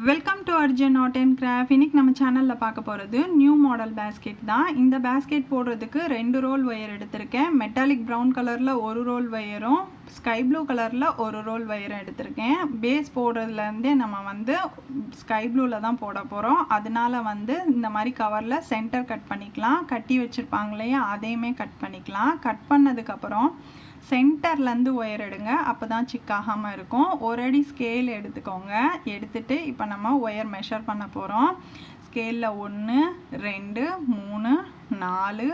Welcome to Arjun art and craft. இன்னைக்கு நம்ம சேனலில் பார்க்க போகிறது நியூ மாடல் பேஸ்கெட் தான். இந்த பேஸ்கெட் போடுறதுக்கு 2 ரோல் ஒயர் எடுத்திருக்கேன். மெட்டாலிக் ப்ரௌன் கலரில் ஒரு ரோல் ஒயரும் ஸ்கை ப்ளூ கலரில் ஒரு ரோல் ஒயரும் எடுத்திருக்கேன். பேஸ் போடுறதுலேருந்தே நம்ம ஸ்கை ப்ளூவில் தான் போட போகிறோம். அதனால இந்த மாதிரி கவரில் சென்டர் கட் பண்ணிக்கலாம். கட்டி வச்சுருப்பாங்க இல்லையா, அதையுமே கட் பண்ணிக்கலாம். கட் பண்ணதுக்கப்புறம் சென்டர்லேருந்து ஒயர் எடுங்க, அப்போ தான் சிக்காகாமல் இருக்கும். ஒரு அடி ஸ்கேல் எடுத்துக்கோங்க. எடுத்துகிட்டு இப்போ நம்ம ஒயர் மெஷர் பண்ண போகிறோம். ஸ்கேலில் 1 2 3 4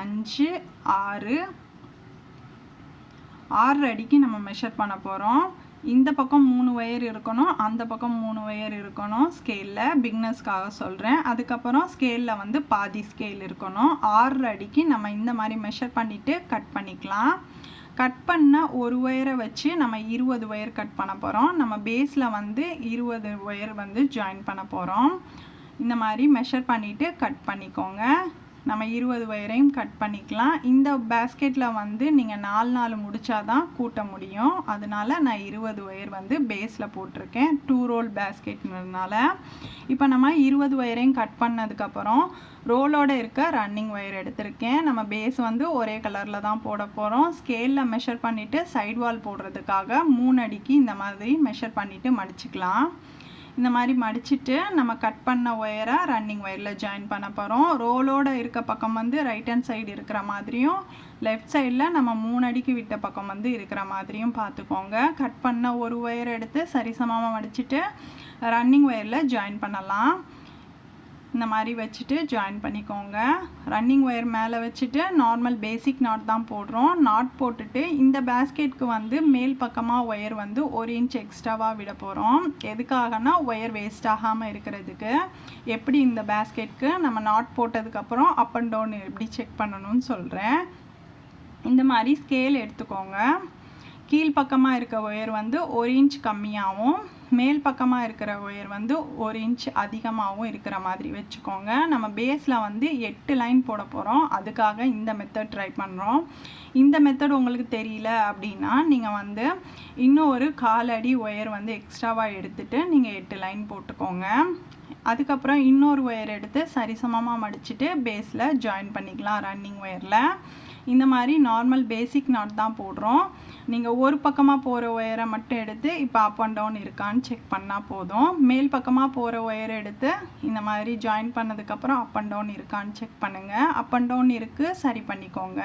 5 6 அடிக்கு நம்ம மெஷர் பண்ண போகிறோம். இந்த பக்கம் 3 ஒயர் இருக்கணும், அந்த பக்கம் 3 ஒயர் இருக்கணும். ஸ்கேலில் பிகினர்ஸ்க்காக சொல்கிறேன். அதுக்கப்புறம் ஸ்கேலில் பாதி ஸ்கேல் இருக்கணும். 6 அடிக்கு நம்ம இந்த மாதிரி மெஷர் பண்ணிவிட்டு கட் பண்ணிக்கலாம். கட் பண்ண ஒரு ஒயரை வச்சு நம்ம 20 ஒயர் கட் பண்ண போகிறோம். நம்ம பேஸில் 20 ஒயர் ஜாயின் பண்ண போகிறோம். இந்த மாதிரி மெஷர் பண்ணிவிட்டு கட் பண்ணிக்கோங்க. நம்ம 20 ஒயரையும் கட் பண்ணிக்கலாம். இந்த பேஸ்கெட்டில் நீங்கள் 4 முடித்தாதான் கூட்ட முடியும். அதனால நான் 20 ஒயர் பேஸில் போட்டிருக்கேன். 2 ரோல் பேஸ்கெட்னால. இப்போ நம்ம 20 ஒயரையும் கட் பண்ணதுக்கப்புறம் ரோலோடு இருக்க ரன்னிங் ஒயர் எடுத்திருக்கேன். நம்ம பேஸ் ஒரே கலரில் தான் போட போகிறோம். ஸ்கேலில் மெஷர் பண்ணிவிட்டு சைட் வால் போடுறதுக்காக 3 அடிக்கு இந்த மாதிரி மெஷர் பண்ணிவிட்டு மடிச்சுக்கலாம். இந்த மாதிரி மடிச்சுட்டு நம்ம கட் பண்ண ஒயரை ரன்னிங் ஒயரில் ஜாயின் பண்ண போகிறோம். ரோலோடு இருக்க பக்கம் ரைட் ஹேண்ட் சைடு இருக்கிற மாதிரியும், லெஃப்ட் சைடில் நம்ம 3 அடிக்கு விட்ட பக்கம் இருக்கிற மாதிரியும் பார்த்துக்கோங்க. கட் பண்ண ஒரு ஒயர் எடுத்து சரிசமமாக மடிச்சுட்டு ரன்னிங் ஒயரில் ஜாயின் பண்ணலாம். இந்த மாதிரி வச்சுட்டு ஜாயின் பண்ணிக்கோங்க. ரன்னிங் ஒயர் மேலே வச்சுட்டு நார்மல் பேசிக் நாட் தான் போடுறோம். நாட் போட்டுட்டு இந்த பேஸ்கெட்க்கு மேல் பக்கமாக ஒயர் 1 இன்ச் எக்ஸ்ட்ராவாக விட போகிறோம். எதுக்காகனா ஒயர் வேஸ்ட் ஆகாமல் இருக்கிறதுக்கு. எப்படி இந்த பேஸ்கெட்க்கு நம்ம நாட் போட்டதுக்கப்புறம் அப் அண்ட் டவுன் எப்படி செக் பண்ணணும்னு சொல்கிறேன். இந்த மாதிரி ஸ்கேல் எடுத்துக்கோங்க. கீழ் பக்கமாக இருக்க ஒயர் 1 இன்ச் கம்மியாகவும், மேல் பக்கமாக இருக்கிற ஒயர் 1 இன்ச் அதிகமாகவும் இருக்கிற மாதிரி வச்சுக்கோங்க. நம்ம பேஸில் 8 லைன் போட போகிறோம். அதுக்காக இந்த மெத்தட் ட்ரை பண்ணுறோம். இந்த மெத்தட் உங்களுக்கு தெரியல அப்படின்னா நீங்கள் இன்னும் ஒரு 1/4 அடி ஒயர் எக்ஸ்ட்ராவாக எடுத்துகிட்டு நீங்கள் 8 லைன் போட்டுக்கோங்க. அதுக்கப்புறம் இன்னொரு ஒயர் எடுத்து சரிசமமாக மடிச்சுட்டு பேஸில் ஜாயின் பண்ணிக்கலாம் ரன்னிங் ஒயரில். இந்த மாதிரி நார்மல் பேசிக் நாட் தான் போடுறோம். நீங்கள் ஒரு பக்கமாக போகிற ஒயரை மட்டும் எடுத்து இப்போ அப் அண்ட் டவுன் இருக்கான்னு செக் பண்ணால் போதும். மேல் பக்கமாக போகிற ஒயரை எடுத்து இந்த மாதிரி ஜாயின் பண்ணதுக்கப்புறம் அப் அண்ட் டவுன் இருக்கான்னு செக் பண்ணுங்கள். அப் அண்ட் டவுன் இருக்குது, சரி பண்ணிக்கோங்க.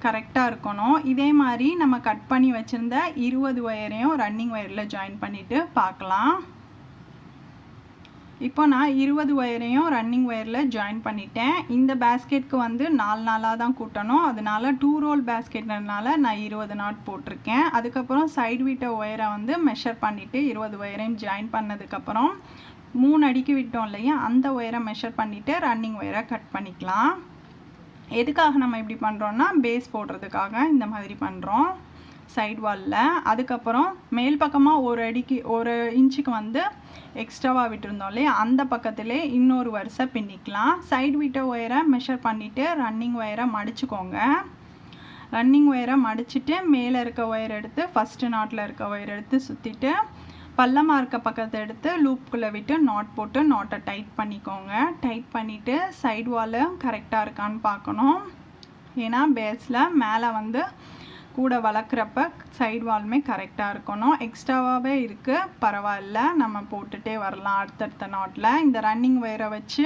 கரெக்டாக இருக்கணும். இதே மாதிரி நம்ம கட் பண்ணி வச்சுருந்த 20 ஒயரையும் ரன்னிங் ஒயரில் ஜாயின் பண்ணிவிட்டு பார்க்கலாம். இப்போ நான் 20 ஒயரையும் ரன்னிங் ஒயரில் ஜாயின் பண்ணிட்டேன். இந்த பேஸ்கெட்க்கு 4 தான் கூட்டணும். அதனால 2 ரோல் பேஸ்கெட்னால நான் 20 நாட் போட்டிருக்கேன். அதுக்கப்புறம் சைடு விட்ட ஒயரை மெஷர் பண்ணிவிட்டு 20 ஒயரையும் ஜாயின் பண்ணதுக்கப்புறம் 3 அடிக்கு விட்டோம் இல்லையா, அந்த ஒயரை மெஷர் பண்ணிவிட்டு ரன்னிங் ஒயரை கட் பண்ணிக்கலாம். எதுக்காக நம்ம இப்படி பண்ணுறோன்னா பேஸ் போடுறதுக்காக இந்த மாதிரி பண்ணுறோம் சைடு வாலில். அதுக்கப்புறம் மேல் பக்கமாக 1 இன்ச்சுக்கு எக்ஸ்ட்ராவாக விட்டுருந்தோம் இல்லையா, அந்த பக்கத்திலே இன்னொரு வரிசை பின்னிக்கலாம். சைடு விட்ட ஒயரை மெஷர் பண்ணிவிட்டு ரன்னிங் ஒயரை மடிச்சுக்கோங்க. ரன்னிங் ஒயரை மடிச்சுட்டு மேலே இருக்க ஒயர் எடுத்து ஃபஸ்ட்டு நாட்டில் இருக்க ஒயர் எடுத்து சுற்றிட்டு பள்ளமாக இருக்க பக்கத்தை எடுத்து லூப்புக்குள்ளே விட்டு நாட் போட்டு நாட்டை டைட் பண்ணிக்கோங்க. டைட் பண்ணிவிட்டு சைடு வால் கரெக்டாக இருக்கான்னு பார்க்கணும். ஏன்னா பேஸில் மேலே கூட வளர்க்குறப்ப சைடு வாலுமே கரெக்டாக இருக்கணும். எக்ஸ்ட்ராவாகவே இருக்குது, பரவாயில்ல, நம்ம போட்டுகிட்டே வரலாம் அடுத்தடுத்த நாட்டில். இந்த ரன்னிங் ஒயரை வச்சு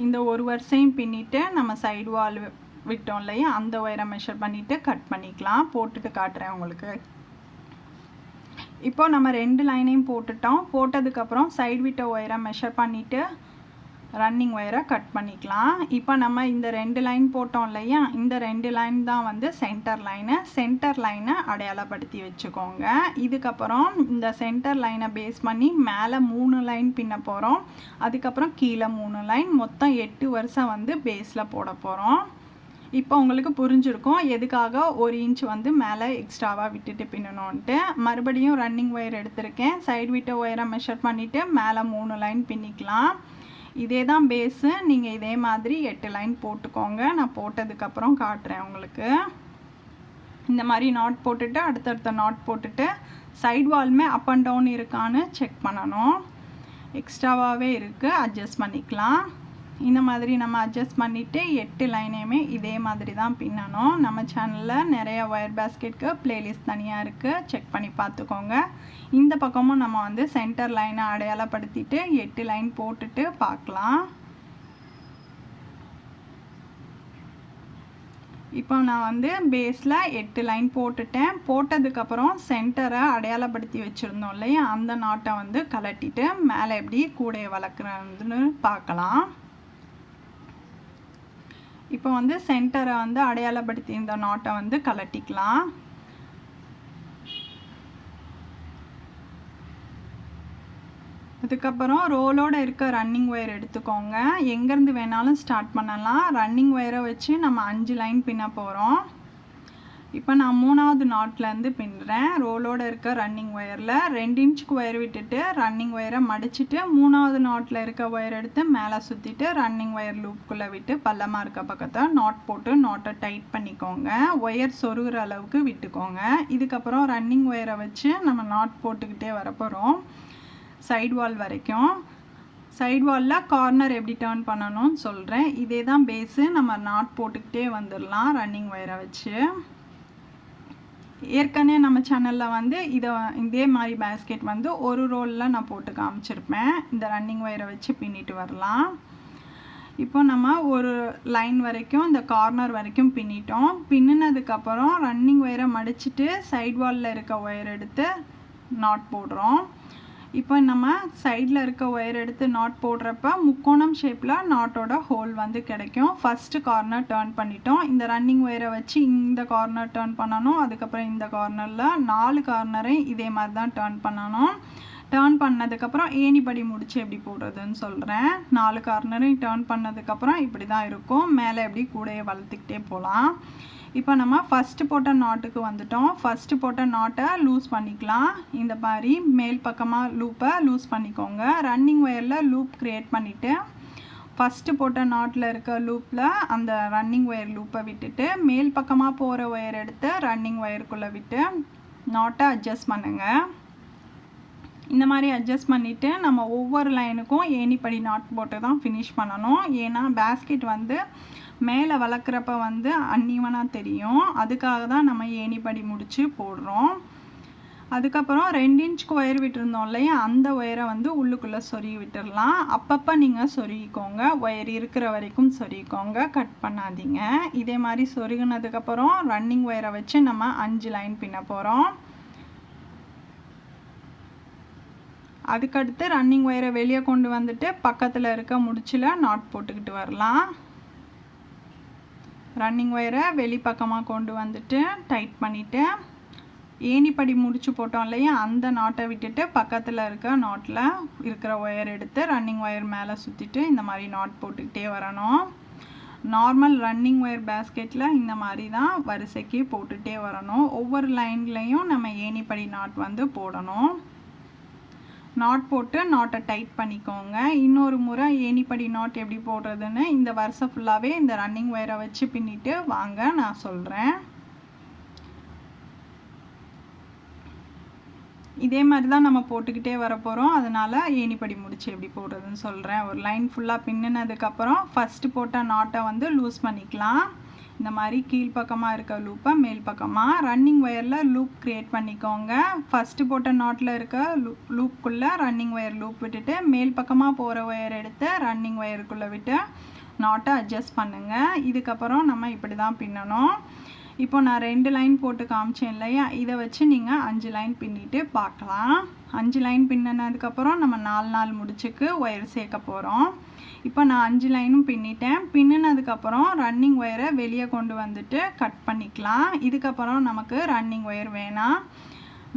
இந்த ஒரு வரிசையும் பின்னிட்டு நம்ம சைடு வால் விட்டோம் இல்லையா, அந்த ஒயரை மெஷர் பண்ணிவிட்டு கட் பண்ணிக்கலாம். போட்டுட்டு காட்டுறேன் உங்களுக்கு. இப்போ நம்ம 2 லைனையும் போட்டுட்டோம். போட்டதுக்கப்புறம் சைடு விட்ட ஒயரை மெஷர் பண்ணிவிட்டு ரன்னிங் ஒயரை கட் பண்ணிக்கலாம். இப்போ நம்ம இந்த 2 லைன் போட்டோம் இல்லையா, இந்த 2 லைன் தான் சென்டர் லைனு. சென்டர் லைனை அடையாளப்படுத்தி வச்சுக்கோங்க. இதுக்கப்புறம் இந்த சென்டர் லைனை பேஸ் பண்ணி மேலே 3 லைன் பின்ன போகிறோம். அதுக்கப்புறம் கீழே 3 லைன், மொத்தம் 8 வருஷம் பேஸில் போட போகிறோம். இப்போ உங்களுக்கு புரிஞ்சிருக்கும் எதுக்காக 1 இன்ச் மேலே எக்ஸ்ட்ராவாக விட்டுட்டு பின்னணுன்ட்டு. மறுபடியும் ரன்னிங் ஒயர் எடுத்திருக்கேன். சைடு விட்ட ஒயரை மெஷர் பண்ணிவிட்டு மேலே 3 லைன் பின்னிக்கலாம். இதே தான் பேஸு. நீங்கள் இதே மாதிரி 8 லைன் போட்டுக்கோங்க. நான் போட்டதுக்கப்புறம் காட்டுறேன் உங்களுக்கு. இந்த மாதிரி நாட் போட்டுட்டு அடுத்தடுத்த நாட் போட்டுட்டு சைடு வால்மே அப் அண்ட் டவுன் இருக்கான்னு செக் பண்ணணும். எக்ஸ்ட்ராவாகவே இருக்குது, அட்ஜஸ்ட் பண்ணிக்கலாம். இந்த மாதிரி நம்ம அட்ஜஸ்ட் பண்ணிவிட்டு 8 லைனையுமே இதே மாதிரி தான் பின்னணும். நம்ம சேனலில் நிறைய ஒயர் பேஸ்கெட்க்கு ப்ளேலிஸ்ட் தனியாக இருக்குது, செக் பண்ணி பார்த்துக்கோங்க. இந்த பக்கமும் நம்ம வந்து சென்டர் லைனை அடையாளப்படுத்திட்டு 8 லைன் போட்டுட்டு பார்க்கலாம். இப்போ நான் வந்து பேஸில் 8 லைன் போட்டுட்டேன். போட்டதுக்கப்புறம் சென்டரை அடையாளப்படுத்தி வச்சுருந்தோம் இல்லையா, அந்த நாட்டை வந்து கலட்டிட்டு மேலே எப்படி கூடையை வளர்க்குறதுன்னு பார்க்கலாம். இப்போ வந்து சென்டரை வந்து அடையாளப்படுத்தி இந்த நாட்டை வந்து கலட்டிக்கலாம். அதுக்கப்புறம் ரோலோட இருக்க ரன்னிங் ஒயர் எடுத்துக்கோங்க. எங்கேருந்து வேணாலும் ஸ்டார்ட் பண்ணலாம். ரன்னிங் ஒயரை வச்சு நம்ம 5 லைன் பின்ன போகிறோம். இப்போ நான் 3வது நாட்லேருந்து பின்னுறேன். ரோலோட இருக்க ரன்னிங் ஒயரில் 2 இன்ச்சுக்கு ஒயர் விட்டுட்டு ரன்னிங் ஒயரை மடிச்சுட்டு 3வது நாட்டில் இருக்க ஒயர் எடுத்து மேலே சுற்றிட்டு ரன்னிங் ஒயர் லூப்புக்குள்ளே விட்டு பள்ளமாக இருக்க பக்கத்தை நாட் போட்டு நாட்டை டைட் பண்ணிக்கோங்க. ஒயர் சொருகிற அளவுக்கு விட்டுக்கோங்க. இதுக்கப்புறம் ரன்னிங் ஒயரை வச்சு நம்ம நாட் போட்டுக்கிட்டே வரப்போகிறோம் சைடு வால் வரைக்கும். சைடு வாலில் கார்னர் எப்படி டர்ன் பண்ணணும்னு சொல்கிறேன். இதே தான் பேஸு. நம்ம நாட் போட்டுக்கிட்டே வந்துடலாம் ரன்னிங் ஒயரை வச்சு. ஏற்கனவே நம்ம சேனலில் வந்து இதே மாதிரி பேஸ்கெட் வந்து ஒரு ரோலில் நான் போட்டு காமிச்சிருப்பேன். இந்த ரன்னிங் ஒயரை வச்சு பின்னிட்டு வரலாம். இப்போ நம்ம ஒரு லைன் வரைக்கும் இந்த கார்னர் வரைக்கும் பின்னிட்டோம். பின்னினதுக்கப்புறம் ரன்னிங் ஒயரை மடிச்சுட்டு சைடு வாலில் இருக்க ஒயர் எடுத்து நாட் போடுறோம். இப்போ நம்ம சைடில் இருக்க ஒயர் எடுத்து நாட் போடுறப்ப முக்கோணம் ஷேப்பில் நாட்டோட ஹோல் வந்து கிடைக்கும். ஃபஸ்ட்டு கார்னர் டர்ன் பண்ணிட்டோம். இந்த ரன்னிங் ஒயரை வச்சு இந்த கார்னர் டர்ன் பண்ணணும். அதுக்கப்புறம் இந்த கார்னரில் 4 கார்னரையும் இதே மாதிரி தான் டர்ன் பண்ணணும். டர்ன் பண்ணதுக்கப்புறம் ஏணிப்படி முடிச்சு எப்படி போடுறதுன்னு சொல்கிறேன். 4 கார்னரையும் டர்ன் பண்ணதுக்கப்புறம் இப்படி தான் இருக்கும். மேலே எப்படி கூடையை வளர்த்துக்கிட்டே போகலாம். இப்போ நம்ம ஃபஸ்ட்டு போட்ட நாட்டுக்கு வந்துட்டோம். ஃபஸ்ட்டு போட்ட நாட்டை லூஸ் பண்ணிக்கலாம். இந்த மாதிரி மேல் பக்கமாக லூப்பை லூஸ் பண்ணிக்கோங்க. ரன்னிங் ஒயரில் லூப் க்ரியேட் பண்ணிவிட்டு ஃபஸ்ட்டு போட்ட நாட்டில் இருக்க லூப்பில் அந்த ரன்னிங் ஒயர் லூப்பை விட்டுட்டு மேல் பக்கமாக போகிற ஒயர் எடுத்து ரன்னிங் ஒயருக்குள்ளே விட்டு நாட்டை அட்ஜஸ்ட் பண்ணுங்கள். இந்த மாதிரி அட்ஜஸ்ட் பண்ணிவிட்டு நம்ம ஒவ்வொரு லைனுக்கும் ஏணிப்படி நாட் போட்டு தான் ஃபினிஷ் பண்ணணும். ஏன்னா பேஸ்கெட் வந்து மேலே வளர்க்குறப்ப வந்து அன்ஈவனாக தெரியும். அதுக்காக தான் நம்ம ஏணிப்படி முடித்து போடுறோம். அதுக்கப்புறம் 2 இன்ச்சுக்கு ஒயர் விட்டுருந்தோம் இல்லையா, அந்த ஒயரை வந்து உள்ளுக்குள்ளே சொருகி விட்டுடலாம். அப்பப்போ நீங்கள் சொருகிக்கோங்க. ஒயர் இருக்கிற வரைக்கும் சொருகிக்கோங்க, கட் பண்ணாதீங்க. இதே மாதிரி சொருகினதுக்கப்புறம் ரன்னிங் ஒயரை வச்சு நம்ம 5 லைன் பின்ன போகிறோம். அதுக்கடுத்து ரன்னிங் ஒயரை வெளியே கொண்டு வந்துட்டு பக்கத்தில் இருக்க முடிச்சில் நாட் போட்டுக்கிட்டு வரலாம். ரன்னிங் ஒயரை வெளிப்பக்கமாக கொண்டு வந்துட்டு டைட் பண்ணிவிட்டு ஏணிப்படி முடிச்சு போட்டோம் இல்லையா, அந்த நாட்டை விட்டுட்டு பக்கத்தில் இருக்க நாட்டில் இருக்கிற ஒயர் எடுத்து ரன்னிங் ஒயர் மேலே சுற்றிட்டு இந்த மாதிரி நாட் போட்டுக்கிட்டே வரணும். நார்மல் ரன்னிங் ஒயர் பேஸ்கெட்டில் இந்த மாதிரி தான் வரிசைக்கு போட்டுகிட்டே வரணும். ஒவ்வொரு லைன்லேயும் நம்ம ஏணிப்படி நாட் வந்து போடணும். நாட் போட்டு நாட்டை டைட் பண்ணிக்கோங்க. இன்னொரு முறை ஏணிப்படி நாட் எப்படி போடுறதுன்னு இந்த வருஷம் ஃபுல்லாகவே இந்த ரன்னிங் ஒயரை வச்சு பின்னிட்டு வாங்க, நான் சொல்கிறேன். இதே மாதிரி தான் நம்ம போட்டுக்கிட்டே வர போகிறோம். அதனால் ஏணிப்படி முடிச்சு எப்படி போடுறதுன்னு சொல்கிறேன். ஒரு லைன் ஃபுல்லாக பின்னினதுக்கப்புறம் ஃபஸ்ட்டு போட்ட நாட்டை வந்து லூஸ் பண்ணிக்கலாம். இந்த மாதிரி கீழ்ப்பக்கமாக இருக்க லூப்பை மேல் பக்கமாக ரன்னிங் ஒயரில் லூப் க்ரியேட் பண்ணிக்கோங்க. ஃபஸ்ட்டு போட்ட நாட்டில் இருக்க லூப்புக்குள்ளே ரன்னிங் ஒயர் லூப் விட்டுட்டு மேல் பக்கமாக போகிற ஒயர் எடுத்து ரன்னிங் ஒயருக்குள்ளே விட்டு நாட்டை அட்ஜஸ்ட் பண்ணுங்கள். இதுக்கப்புறம் நம்ம இப்படி தான் பின்னணும். இப்போ நான் 2 லைன் போட்டு காமிச்சேன் இல்லையா, இதை வச்சு நீங்கள் 5 லைன் பின்னிட்டு பார்க்கலாம். 5 லைன் பின்னினதுக்கப்புறம் நம்ம 4 முடிச்சுக்கு ஒயர் சேர்க்க போகிறோம். இப்போ நான் 5 லைனும் பின்னிட்டேன். பின்னினதுக்கப்புறம் ரன்னிங் ஒயரை வெளியே கொண்டு வந்துட்டு கட் பண்ணிக்கலாம். இதுக்கப்புறம் நமக்கு ரன்னிங் ஒயர் வேணாம்.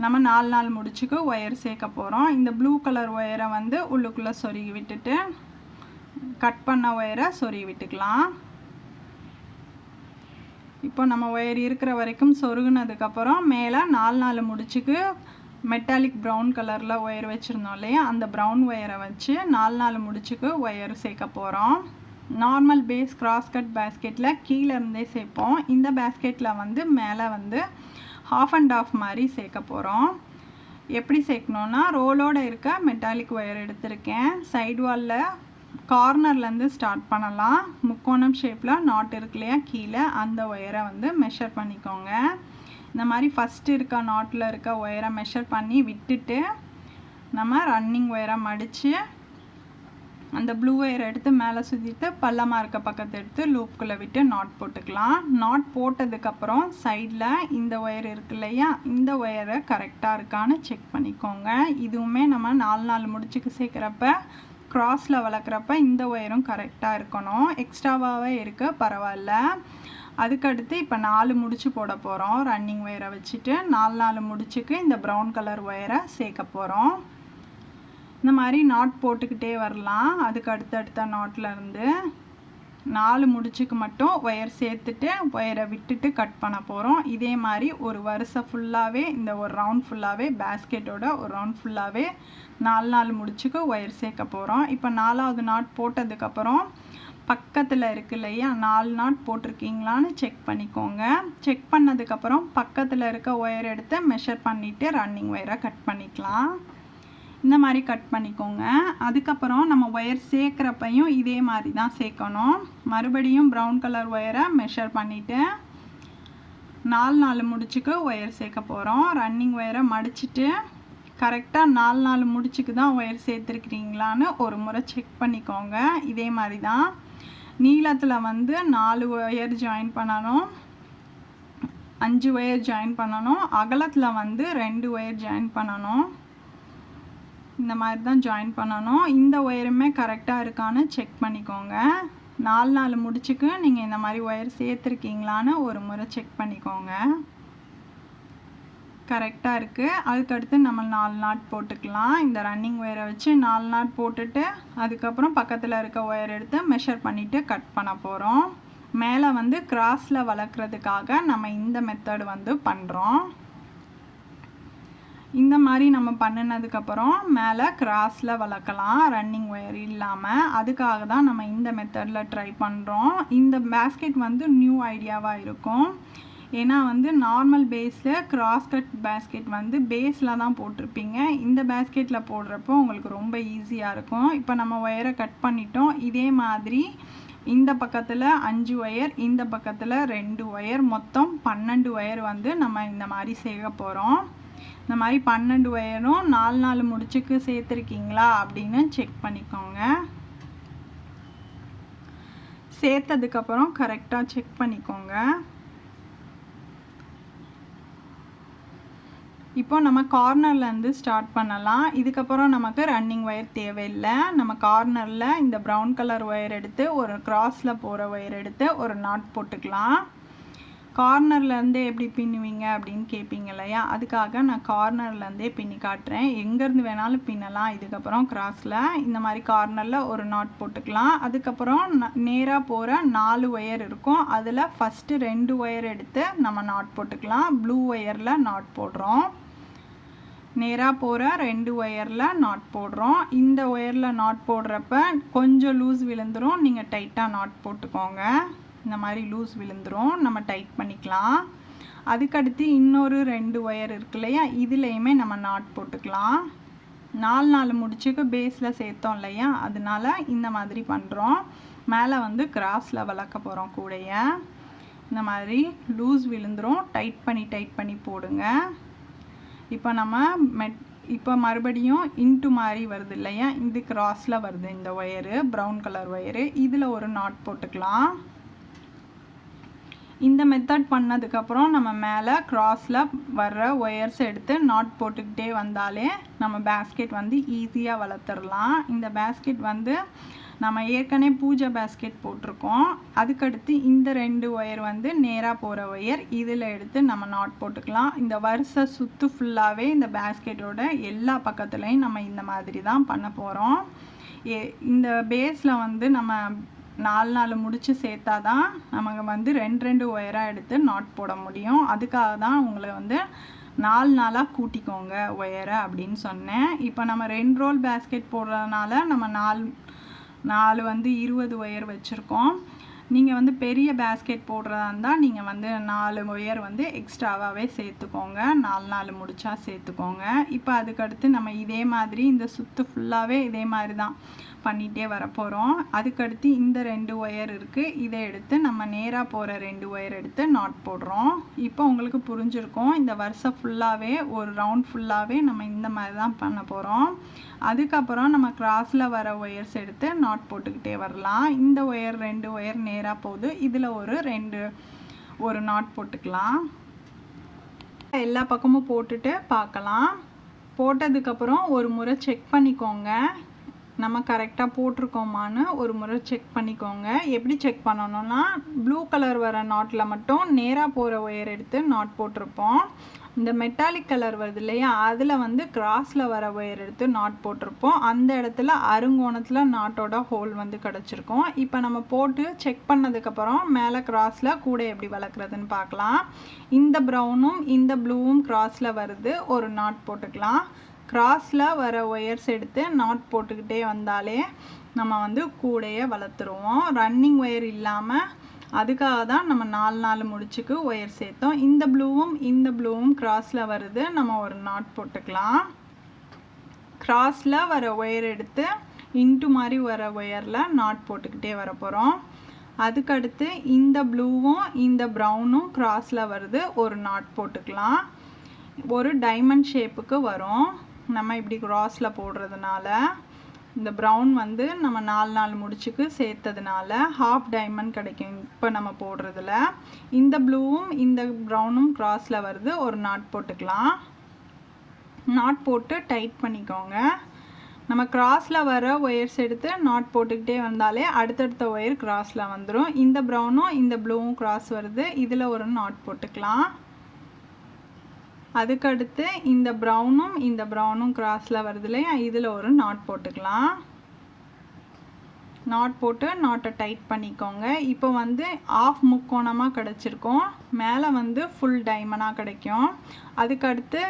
நம்ம 4 முடிச்சுக்கு ஒயர் சேர்க்க போகிறோம். இந்த ப்ளூ கலர் ஒயரை வந்து உள்ளுக்குள்ளே சொருகி விட்டுட்டு கட் பண்ண ஒயரை சொருகி விட்டுக்கலாம். இப்போ நம்ம ஒயர் இருக்கிற வரைக்கும் சொருகுனதுக்கப்புறம் மேலே 4 முடிச்சுக்கு மெட்டாலிக் ப்ரௌன் கலரில் ஒயர் வச்சுருந்தோம் இல்லையா, அந்த ப்ரௌன் ஒயரை வச்சு 4 முடிச்சுக்கு ஒயர் சேர்க்க போகிறோம். நார்மல் பேஸ் கிராஸ் கட் பேஸ்கெட்டில் கீழே இருந்தே சேர்ப்போம். இந்த பேஸ்கெட்டில் வந்து மேலே வந்து ½ அண்ட் ½ மாதிரி சேர்க்க போகிறோம். எப்படி சேர்க்கணுன்னா, ரோலோட இருக்க மெட்டாலிக் ஒயர் எடுத்திருக்கேன். சைடு வாலில் கார்னர்லேருந்து ஸ்டார்ட் பண்ணலாம். முக்கோணம் ஷேப்பில் நாட் இருக்கு இல்லையா கீழே, அந்த ஒயரை வந்து மெஷர் பண்ணிக்கோங்க. இந்த மாதிரி ஃபஸ்ட்டு இருக்க நாட்டில் இருக்க ஒயரை மெஷர் பண்ணி விட்டுட்டு நம்ம ரன்னிங் ஒயரை மடித்து அந்த ப்ளூ ஒயரை எடுத்து மேலே சுற்றிட்டு பள்ளமாக இருக்க பக்கத்தை எடுத்து லூப்புக்குள்ளே விட்டு நாட் போட்டுக்கலாம். நாட் போட்டதுக்கப்புறம் சைடில் இந்த ஒயர் இருக்கு இல்லையா, இந்த ஒயரை கரெக்டாக இருக்கான்னு செக் பண்ணிக்கோங்க. இதுவுமே நம்ம 4 முடிச்சுக்கு சேர்க்குறப்ப க்ராஸில் வளர்க்குறப்ப இந்த ஒயரும் கரெக்டாக இருக்கணும். எக்ஸ்ட்ராவாகவே இருக்க பரவாயில்ல. அதுக்கடுத்து இப்போ 4 முடிச்சு போட போகிறோம். ரன்னிங் ஒயரை வச்சுட்டு 4 முடிச்சுக்கு இந்த ப்ரௌன் கலர் ஒயரை சேர்க்க போகிறோம். இந்த மாதிரி நாட் போட்டுக்கிட்டே வரலாம். அதுக்கு அடுத்தடுத்த நாட்லேருந்து 4 முடிச்சுக்கு மட்டும் ஒயர் சேர்த்துட்டு ஒயரை விட்டுட்டு கட் பண்ண போகிறோம். இதே மாதிரி ஒரு வரிசை ஃபுல்லாகவே இந்த ஒரு ரவுண்ட் ஃபுல்லாகவே பேஸ்கெட்டோட ஒரு ரவுண்ட் ஃபுல்லாகவே 4 முடிச்சுக்கு ஒயர் சேர்க்க போகிறோம். இப்போ 4வது நாட் போட்டதுக்கப்புறம் பக்கத்தில் இருக்கு இல்லையா, 4 நாட் போட்டிருக்கீங்களான்னு செக் பண்ணிக்கோங்க. செக் பண்ணதுக்கப்புறம் பக்கத்தில் இருக்க ஒயர் எடுத்து மெஷர் பண்ணிவிட்டு ரன்னிங் ஒயரை கட் பண்ணிக்கலாம். இந்த மாதிரி கட் பண்ணிக்கோங்க. அதுக்கப்புறம் நம்ம ஒயர் சேர்க்குறப்பையும் இதே மாதிரி தான் சேர்க்கணும். மறுபடியும் ப்ரௌன் கலர் ஒயரை மெஷர் பண்ணிவிட்டு 4 முடிச்சுக்கு ஒயர் சேர்க்க போகிறோம். ரன்னிங் ஒயரை மடிச்சுட்டு கரெக்டாக 4 முடிச்சுக்கு தான் ஒயர் சேர்த்துருக்கிறீங்களான்னு ஒரு முறை செக் பண்ணிக்கோங்க. இதே மாதிரி தான் நீளத்தில் வந்து 4 ஒயர் ஜாயின் பண்ணணும், 5 ஒயர் ஜாயின் பண்ணணும். அகலத்தில் வந்து 2 ஒயர் ஜாயின் பண்ணணும். இந்த மாதிரி தான் ஜாயின் பண்ணணும். இந்த ஒயருமே கரெக்டாக இருக்கான்னு செக் பண்ணிக்கோங்க. 4 முடிச்சுக்கு நீங்கள் இந்த மாதிரி ஒயர் சேர்த்துருக்கீங்களான்னு ஒரு முறை செக் பண்ணிக்கோங்க. கரெக்டாக இருக்குது. அதுக்கடுத்து நம்ம 4 நாட் போட்டுக்கலாம். இந்த ரன்னிங் ஒயரை வச்சு 4 நாட் போட்டுட்டு அதுக்கப்புறம் பக்கத்தில் இருக்க ஒயர் எடுத்து மெஷர் பண்ணிவிட்டு கட் பண்ண போகிறோம். மேலே வந்து கிராஸில் வளர்க்குறதுக்காக நம்ம இந்த மெத்தட் வந்து பண்ணுறோம். இந்த மாதிரி நம்ம பண்ணினதுக்கப்புறம் மேலே கிராஸில் வளர்க்கலாம் ரன்னிங் ஒயர் இல்லாமல். அதுக்காக தான் நம்ம இந்த மெத்தடில் ட்ரை பண்ணுறோம். இந்த பேஸ்கெட் வந்து நியூ ஐடியாவாக இருக்கும். ஏன்னா வந்து நார்மல் பேஸில் கிராஸ் கட் பேஸ்கெட் வந்து பேஸில் தான் போட்டிருப்பீங்க. இந்த பேஸ்கெட்டில் போடுறப்போ உங்களுக்கு ரொம்ப ஈஸியாக இருக்கும். இப்போ நம்ம ஒயரை கட் பண்ணிட்டோம். இதே மாதிரி இந்த பக்கத்தில் 5 ஒயர், இந்த பக்கத்தில் 2 ஒயர், மொத்தம் 12 ஒயர் வந்து நம்ம இந்த மாதிரி சேர்க்க போகிறோம். இந்த மாதிரி 12 ஒயரும் 4 முடிச்சுக்கு சேர்த்துருக்கீங்களா அப்படின்னு செக் பண்ணிக்கோங்க. சேர்த்ததுக்கப்புறம் கரெக்டாக செக் பண்ணிக்கோங்க. இப்போ நம்ம கார்னர்லேருந்து ஸ்டார்ட் பண்ணலாம். இதுக்கப்புறம் நமக்கு ரன்னிங் ஒயர் தேவையில்லை. நம்ம கார்னரில் இந்த ப்ரௌன் கலர் ஒயர் எடுத்து ஒரு கிராஸில் போகிற ஒயர் எடுத்து ஒரு நாட் போட்டுக்கலாம். கார்னர்லேருந்தே எப்படி பின்னுவீங்க அப்படின்னு கேட்பீங்க இல்லையா, அதுக்காக நான் கார்னர்லேருந்தே பின்னி காட்டுறேன். எங்கேருந்து வேணாலும் பின்னலாம். இதுக்கப்புறம் கிராஸில் இந்த மாதிரி கார்னரில் ஒரு நாட் போட்டுக்கலாம். அதுக்கப்புறம் நேராக போகிற 4 ஒயர் இருக்கும். அதில் ஃபஸ்ட்டு 2 ஒயர் எடுத்து நம்ம நாட் போட்டுக்கலாம். ப்ளூ ஒயரில் நாட் போடுறோம். நேராக போகிற 2 ஒயரில் நாட் போடுறோம். இந்த ஒயரில் நாட் போடுறப்ப கொஞ்சம் லூஸ் விழுந்துடும். நீங்கள் டைட்டாக நாட் போட்டுக்கோங்க. இந்த மாதிரி லூஸ் விழுந்துடும். நம்ம டைட் பண்ணிக்கலாம். அதுக்கடுத்து இன்னொரு 2 ஒயர் இருக்கு இல்லையா, இதுலேயுமே நம்ம நாட் போட்டுக்கலாம். 4 முடிச்சுக்கு பேஸில் சேர்த்தோம் இல்லையா, அதனால இந்த மாதிரி பண்ணுறோம். மேலே வந்து கிராஸில் வளர்க்க போகிறோம் கூடைய. இந்த மாதிரி லூஸ் விழுந்துடும். டைட் பண்ணி போடுங்க. இப்போ நம்ம இப்போ மறுபடியும் இன்ட்டு மாதிரி வருது இல்லையா, இது கிராஸில் வருது இந்த ஒயரு, ப்ரௌன் கலர் ஒயரு. இதில் ஒரு நாட் போட்டுக்கலாம். இந்த மெத்தட் பண்ணதுக்கப்புறம் நம்ம மேலே கிராஸில் வர்ற ஒயர்ஸ் எடுத்து நாட் போட்டுக்கிட்டே வந்தாலே நம்ம பேஸ்கெட் வந்து ஈஸியாக வளர்த்துடலாம். இந்த பேஸ்கெட் வந்து நம்ம ஏற்கனவே பூஜை பேஸ்கெட் போட்டிருக்கோம். அதுக்கடுத்து இந்த 2 ஒயர் வந்து நேராக போகிற ஒயர், இதில் எடுத்து நம்ம நாட் போட்டுக்கலாம். இந்த வரிசை சுற்று ஃபுல்லாகவே இந்த பேஸ்கெட்டோட எல்லா பக்கத்துலேயும் நம்ம இந்த மாதிரி தான் பண்ண போகிறோம். இந்த பேஸில் வந்து நம்ம 4 முடிச்சு சேர்த்தா தான் நமக்கு வந்து 2 ஒயராக எடுத்து நாட் போட முடியும். அதுக்காக தான் உங்களை வந்து 4 கூட்டிக்கோங்க ஒயரை அப்படின்னு சொன்னேன். இப்போ நம்ம 2 ரோல் பேஸ்கெட் போடுறதுனால நம்ம 4 வந்து 20 ஒயர் வச்சுருக்கோம். நீங்கள் வந்து பெரிய பேஸ்கெட் போடுறதா இருந்தால் நீங்கள் வந்து 4 ஒயர் வந்து எக்ஸ்ட்ராவாகவே சேர்த்துக்கோங்க, 4 முடிச்சா சேர்த்துக்கோங்க. இப்போ அதுக்கடுத்து நம்ம இதே மாதிரி இந்த சுற்று ஃபுல்லாகவே இதே மாதிரி தான் பண்ணிகிட்டே வரப்போகிறோம். அதுக்கடுத்து இந்த 2 ஒயர் இருக்குது, இதை எடுத்து நம்ம நேராக போகிற 2 ஒயர் எடுத்து நாட் போடுறோம். இப்போ உங்களுக்கு புரிஞ்சிருக்கும், இந்த வருஷம் ஃபுல்லாகவே ஒரு ரவுண்ட் ஃபுல்லாகவே நம்ம இந்த மாதிரி தான் பண்ண போகிறோம். அதுக்கப்புறம் நம்ம கிராஸில் வர ஒயர்ஸ் எடுத்து நாட் போட்டுக்கிட்டே வரலாம். இந்த ஒயர் 2 ஒயர் நேராக போகுது, இதில் ஒரு நாட் போட்டுக்கலாம். எல்லா பக்கமும் போட்டுட்டு பார்க்கலாம். போட்டதுக்கப்புறம் ஒரு முறை செக் பண்ணிக்கோங்க, நம்ம கரெக்டாக போட்டிருக்கோமான்னு ஒரு முறை செக் பண்ணிக்கோங்க. எப்படி செக் பண்ணணும்னா, ப்ளூ கலர் வர நாட்டில் மட்டும் நேராக போகிற ஒயர் எடுத்து நாட் போட்டிருப்போம். இந்த மெட்டாலிக் கலர் வருது இல்லையா, அதில் வந்து கிராஸில் வர ஒயர் எடுத்து நாட் போட்டிருப்போம். அந்த இடத்துல அருங்கோணத்தில் நாட்டோட ஹோல் வந்து கிடச்சிருக்கும். இப்போ நம்ம போட்டு செக் பண்ணதுக்கப்புறம் மேலே கிராஸில் கூட எப்படி வளர்க்குறதுன்னு பார்க்கலாம். இந்த ப்ரௌனும் இந்த ப்ளூவும் கிராஸில் வருது, ஒரு நாட் போட்டுக்கலாம். கிராஸில் வர ஒயர்ஸ் எடுத்து நாட் போட்டுக்கிட்டே வந்தாலே நம்ம வந்து கூடையை வளர்த்துருவோம். ரன்னிங் ஒயர் இல்லாமல், அதுக்காக தான் நம்ம 4 முடிச்சுக்கு ஒயர் சேர்த்தோம். இந்த ப்ளூவும் கிராஸில் வருது, நம்ம ஒரு நாட் போட்டுக்கலாம். கிராஸில் வர ஒயர் எடுத்து இன்ட்டு மாதிரி வர ஒயரில் நாட் போட்டுக்கிட்டே வர போகிறோம். அதுக்கடுத்து இந்த ப்ளூவும் இந்த ப்ரௌனும் கிராஸில் வருது, ஒரு நாட் போட்டுக்கலாம். ஒரு டைமண்ட் ஷேப்புக்கு வரும் நம்ம இப்படி கிராஸில் போடுறதுனால. இந்த ப்ரௌன் வந்து நம்ம 4 முடிச்சுக்கு சேர்த்ததுனால ஹாஃப் டைமண்ட் கிடைக்கும் இப்போ நம்ம போடுறதுல. இந்த ப்ளூவும் இந்த ப்ரௌனும் கிராஸில் வருது, ஒரு நாட் போட்டுக்கலாம். நாட் போட்டு டைட் பண்ணிக்கோங்க. நம்ம கிராஸில் வர ஒயர்ஸ் எடுத்து நாட் போட்டுக்கிட்டே வந்தாலே அடுத்தடுத்த ஒயர் கிராஸில் வந்துடும். இந்த ப்ரௌனும் இந்த ப்ளூவும் கிராஸ் வருது, இதில் ஒரு நாட் போட்டுக்கலாம். அதுக்கடுத்து இந்த ப்ரௌனும் கிராஸில் வருது இல்லையா, இதில் ஒரு நாட் போட்டுக்கலாம். நாட் போட்டு நாட்டை டைட் பண்ணிக்கோங்க. இப்போ வந்து ஆஃப் முக்கோணமாக கிடச்சிருக்கும், மேலே வந்து ஃபுல் டைமண்டாக கிடைக்கும். அதுக்கடுத்து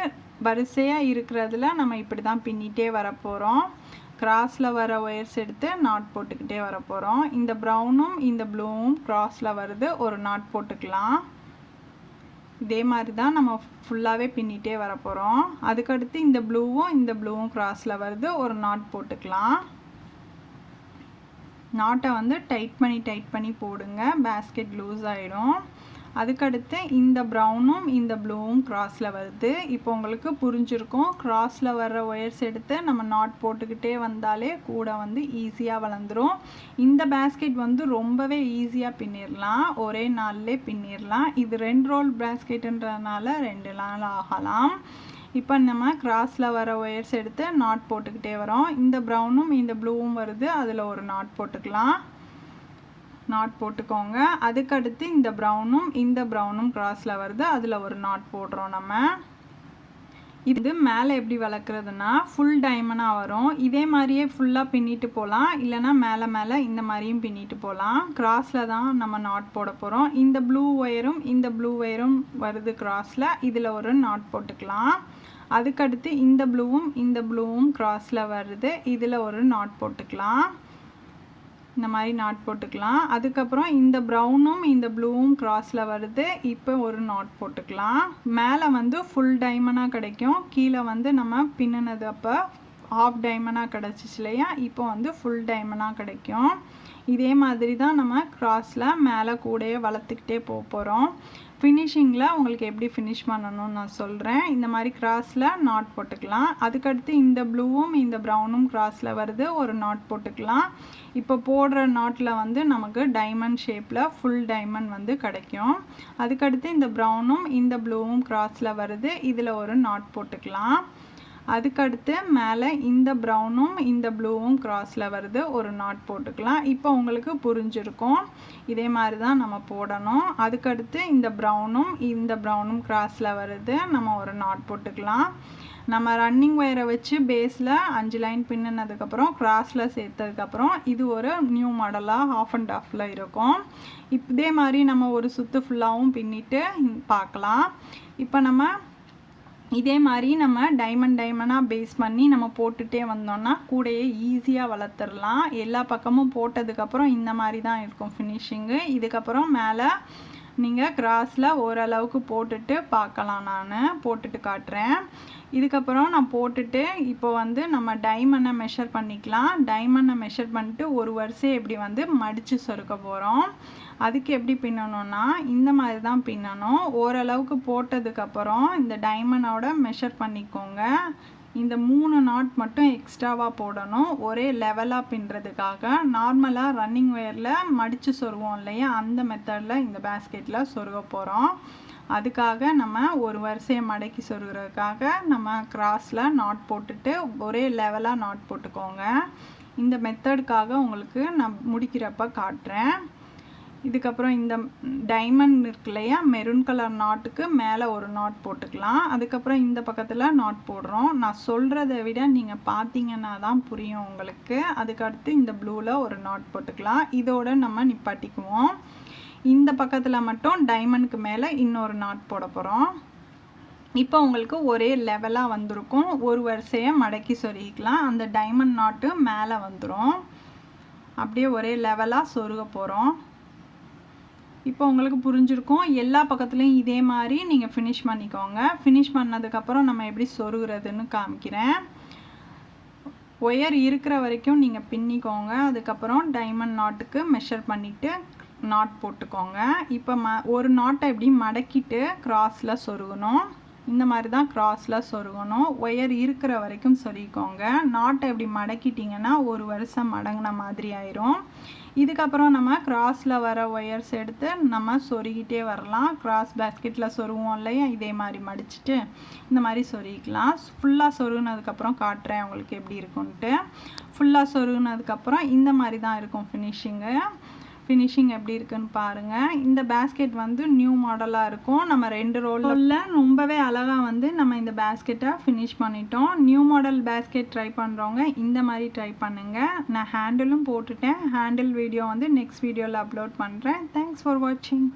வரிசையாக இருக்கிறதுல நம்ம இப்படி தான் பின்னிட்டே வரப்போகிறோம். கிராஸில் வர ஒயர்ஸ் எடுத்து நாட் போட்டுக்கிட்டே வரப்போகிறோம். இந்த ப்ரௌனும் இந்த ப்ளூவும் கிராஸில் வருது, ஒரு நாட் போட்டுக்கலாம். இதே மாதிரி தான் நம்ம ஃபுல்லாகவே பின்னிட்டே வர போகிறோம். அதுக்கடுத்து இந்த ப்ளூவும் கிராஸில் வருது, ஒரு நாட் போட்டுக்கலாம். நாட்டை வந்து டைட் பண்ணி போடுங்க, பேஸ்கெட் லூஸ் ஆகிடும். அதுக்கடுத்து இந்த ப்ரௌனும் இந்த ப்ளூவும் கிராஸில் வருது. இப்போ உங்களுக்கு புரிஞ்சிருக்கும், கிராஸில் வர்ற ஒயர்ஸ் எடுத்து நம்ம நாட் போட்டுக்கிட்டே வந்தாலே கூட வந்து ஈஸியாக வளர்ந்துடும். இந்த பேஸ்கெட் வந்து ரொம்பவே ஈஸியாக பின்னிடலாம், ஒரே நாள்லே பின்னிடலாம். இது 2 ரோல் பேஸ்கெட்டுன்றதுனால 2 நாள் ஆகலாம். இப்போ நம்ம கிராஸில் வர ஒயர்ஸ் எடுத்து நாட் போட்டுக்கிட்டே வரோம். இந்த ப்ரௌனும் இந்த ப்ளூவும் வருது, அதில் ஒரு நாட் போட்டுக்கலாம். நாட் போட்டுக்கோங்க. அதுக்கடுத்து இந்த ப்ரௌனும் கிராஸில் வருது, அதில் ஒரு நாட் போடுறோம் நம்ம. இது மேலே எப்படி வளர்க்குறதுனா, ஃபுல் டைமண்டாக வரும். இதே மாதிரியே ஃபுல்லாக பின்னிட்டு போகலாம், இல்லைனா மேலே இந்த மாதிரியும் பின்னிட்டு போகலாம். கிராஸில் தான் நம்ம நாட் போட போகிறோம். இந்த ப்ளூ ஒயரும் வருது கிராஸில், இதில் ஒரு நாட் போட்டுக்கலாம். அதுக்கடுத்து இந்த ப்ளூவும் கிராஸில் வருது, இதில் ஒரு நாட் போட்டுக்கலாம். இந்த மாதிரி நாட் போட்டுக்கலாம். அதுக்கப்புறம் இந்த ப்ளூவும் கிராஸில் வருது, இப்போ ஒரு நாட் போட்டுக்கலாம். மேலே வந்து ஃபுல் டைமண்டாக கிடைக்கும், கீழே வந்து நம்ம பின்னினது அப்போ ஹாஃப் டைமண்டாக கிடச்சிச்சு இல்லையா, இப்போ வந்து ஃபுல் டைமண்டாக கிடைக்கும். இதே மாதிரி தான் நம்ம கிராஸில் மேலே கூடையே வளர்த்துக்கிட்டே போகிறோம். ஃபினிஷிங்கில் உங்களுக்கு எப்படி ஃபினிஷ் பண்ணணும்னு நான் சொல்கிறேன். இந்த மாதிரி கிராஸில் நாட் போட்டுக்கலாம். அதுக்கடுத்து இந்த ப்ரௌனும் கிராஸில் வருது, ஒரு நாட் போட்டுக்கலாம். இப்போ போடுற நாட்டில் வந்து நமக்கு டைமண்ட் ஷேப்பில் ஃபுல் டைமண்ட் வந்து கிடைக்கும். அதுக்கடுத்து இந்த ப்ளூவும் கிராஸில் வருது, இதில் ஒரு நாட் போட்டுக்கலாம். அதுக்கடுத்து மேலே இந்த ப்ளூவும் கிராஸில் வருது, ஒரு நாட் போட்டுக்கலாம். இப்போ உங்களுக்கு புரிஞ்சிருக்கும், இதே மாதிரி தான் நம்ம போடணும். அதுக்கடுத்து இந்த ப்ரௌனும் கிராஸில் வருது, நம்ம ஒரு நாட் போட்டுக்கலாம். நம்ம ரன்னிங் ஒயரை வச்சு பேஸில் 5 லைன் பின்னினதுக்கப்புறம் கிராஸில் சேர்த்ததுக்கப்புறம் இது ஒரு நியூ மாடலாக ஹாஃப் அண்ட் ஹாஃபில் இருக்கும். இதே மாதிரி நம்ம ஒரு சுற்று ஃபுல்லாகவும் பின்னிட்டு பார்க்கலாம். இப்போ நம்ம இதே மாதிரி நம்ம டைமண்டாக பேஸ் பண்ணி நம்ம போட்டுகிட்டே வந்தோம்னா கூடையே ஈஸியாக வளர்த்துடலாம். எல்லா பக்கமும் போட்டதுக்கப்புறம் இந்த மாதிரி தான் இருக்கும் ஃபினிஷிங்கு. இதுக்கப்புறம் மேலே நீங்கள் கிராஸில் ஓரளவுக்கு போட்டுட்டு பார்க்கலாம். நான் போட்டுட்டு காட்டுறேன். இதுக்கப்புறம் நான் போட்டுட்டு இப்போ வந்து நம்ம டைமண்டை மெஷர் பண்ணிக்கலாம். டைமண்டை மெஷர் பண்ணிட்டு ஒரு வரிசையை எப்படி வந்து மடித்து சொருக்க போகிறோம். அதுக்கு எப்படி பின்னணும்னா இந்த மாதிரி தான் பின்னணும். ஓரளவுக்கு போட்டதுக்கப்புறம் இந்த டைமண்டோட மெஷர் பண்ணிக்கோங்க. இந்த 3 நாட் மட்டும் எக்ஸ்ட்ராவாக போடணும், ஒரே லெவலாக பின்னுறதுக்காக. நார்மலாக ரன்னிங் ஒயரில் மடித்து சொருவோம் இல்லையா, அந்த மெத்தடில் இந்த பேஸ்கெட்டில் சொருக போகிறோம். அதுக்காக நம்ம ஒரு வரிசையை மடக்கி சொருகிறதுக்காக நம்ம கிராஸில் நாட் போட்டுட்டு ஒரே லெவலாக நாட் போட்டுக்கோங்க. இந்த மெத்தடுக்காக உங்களுக்கு நான் முடிக்கிறப்ப காட்டுறேன். இதுக்கப்புறம் இந்த டைமண்ட் இருக்கு இல்லையா, மெரூன் கலர் நாட்டுக்கு மேலே ஒரு நாட் போட்டுக்கலாம். அதுக்கப்புறம் இந்த பக்கத்தில் நாட் போடுறோம். நான் சொல்கிறத விட நீங்கள் பார்த்தீங்கன்னா தான் புரியும் உங்களுக்கு. அதுக்கடுத்து இந்த ப்ளூவில் ஒரு நாட் போட்டுக்கலாம். இதோட நம்ம நிப்பாட்டிக்குவோம். இந்த பக்கத்தில் மட்டும் டைமண்டுக்கு மேலே இன்னொரு நாட் போட போகிறோம். இப்போ உங்களுக்கு ஒரே லெவலாக வந்திருக்கும். ஒரு வரிசையை மடக்கி சொருகிக்கலாம். அந்த டைமண்ட் நாட்டு மேலே வந்துடும். அப்படியே ஒரே லெவலாக சொருக போகிறோம். இப்போ உங்களுக்கு புரிஞ்சிருக்கும். எல்லா பக்கத்துலேயும் இதே மாதிரி நீங்கள் ஃபினிஷ் பண்ணிக்கோங்க. ஃபினிஷ் பண்ணதுக்கப்புறம் நம்ம எப்படி சொருகிறதுன்னு காமிக்கிறேன். ஒயர் இருக்கிற வரைக்கும் நீங்கள் பின்னிக்கோங்க. அதுக்கப்புறம் டைமண்ட் நாட்டுக்கு மெஷர் பண்ணிவிட்டு நாட் போட்டுக்கோங்க. இப்போ ஒரு நாட்டை எப்படி மடக்கிட்டு கிராஸில் சொருகணும். இந்த மாதிரி தான் கிராஸில் சொருகணும். ஒயர் இருக்கிற வரைக்கும் சொருகிக்கோங்க. நாட்டை எப்படி மடக்கிட்டிங்கன்னா ஒரு வருஷம் மடங்கின மாதிரி ஆயிரும். இதுக்கப்புறம் நம்ம கிராஸில் வர ஒயர்ஸ் எடுத்து நம்ம சொருகிட்டே வரலாம். கிராஸ் பேஸ்கெட்டில் சொருவோம் இல்லையா, இதே மாதிரி மடிச்சுட்டு இந்த மாதிரி சொருகிக்கலாம். ஃபுல்லாக சொருகினதுக்கப்புறம் காட்டுறேன் உங்களுக்கு எப்படி இருக்குன்ட்டு. ஃபுல்லாக சொருகினதுக்கப்புறம் இந்த மாதிரி தான் இருக்கும் ஃபினிஷிங் எப்படி இருக்குன்னு பாருங்கள். இந்த பேஸ்கெட் வந்து நியூ மாடலாக இருக்கும். நம்ம 2 ரோலில் ரொம்பவே அழகாக வந்து நம்ம இந்த பேஸ்கெட்டை ஃபினிஷ் பண்ணிட்டோம். நியூ மாடல் பேஸ்கெட் ட்ரை பண்ணுறவங்க இந்த மாதிரி ட்ரை பண்ணுங்கள். நான் ஹேண்டிலும் போட்டுட்டேன். ஹேண்டில் வீடியோ வந்து நெக்ஸ்ட் வீடியோவில் அப்லோட் பண்ணுறேன். தேங்க்ஸ் ஃபார் வாட்சிங்.